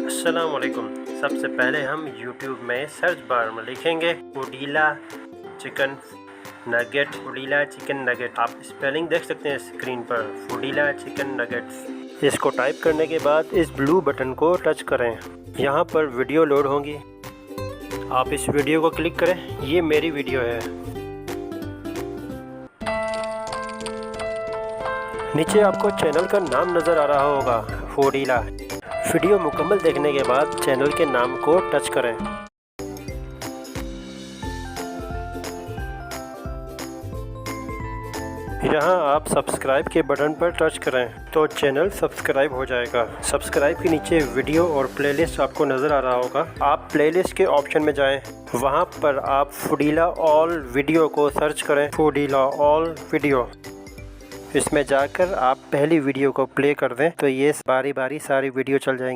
अस्सलाम वालेकुम। सबसे पहले हम YouTube में सर्च बार में लिखेंगे फूडीला चिकन नगेट। फूडीला चिकन नगेट, आप स्पेलिंग देख सकते हैं स्क्रीन पर, फूडीला चिकन नगेट्स। इसको टाइप करने के बाद इस ब्लू बटन को टच करें। यहाँ पर वीडियो लोड होगी, आप इस वीडियो को क्लिक करें। ये मेरी वीडियो है। नीचे आपको चैनल का नाम नज़र आ रहा होगा, फूडीला। वीडियो मुकम्मल देखने के बाद चैनल के नाम को टच करें। यहाँ आप सब्सक्राइब के बटन पर टच करें तो चैनल सब्सक्राइब हो जाएगा। सब्सक्राइब के नीचे वीडियो और प्लेलिस्ट आपको नज़र आ रहा होगा। आप प्लेलिस्ट के ऑप्शन में जाएं, वहाँ पर आप फूडीला ऑल वीडियो को सर्च करें। फूडीला ऑल वीडियो, इसमें जाकर आप पहली वीडियो को प्ले कर दें तो ये बारी बारी सारी वीडियो चल जाएंगी।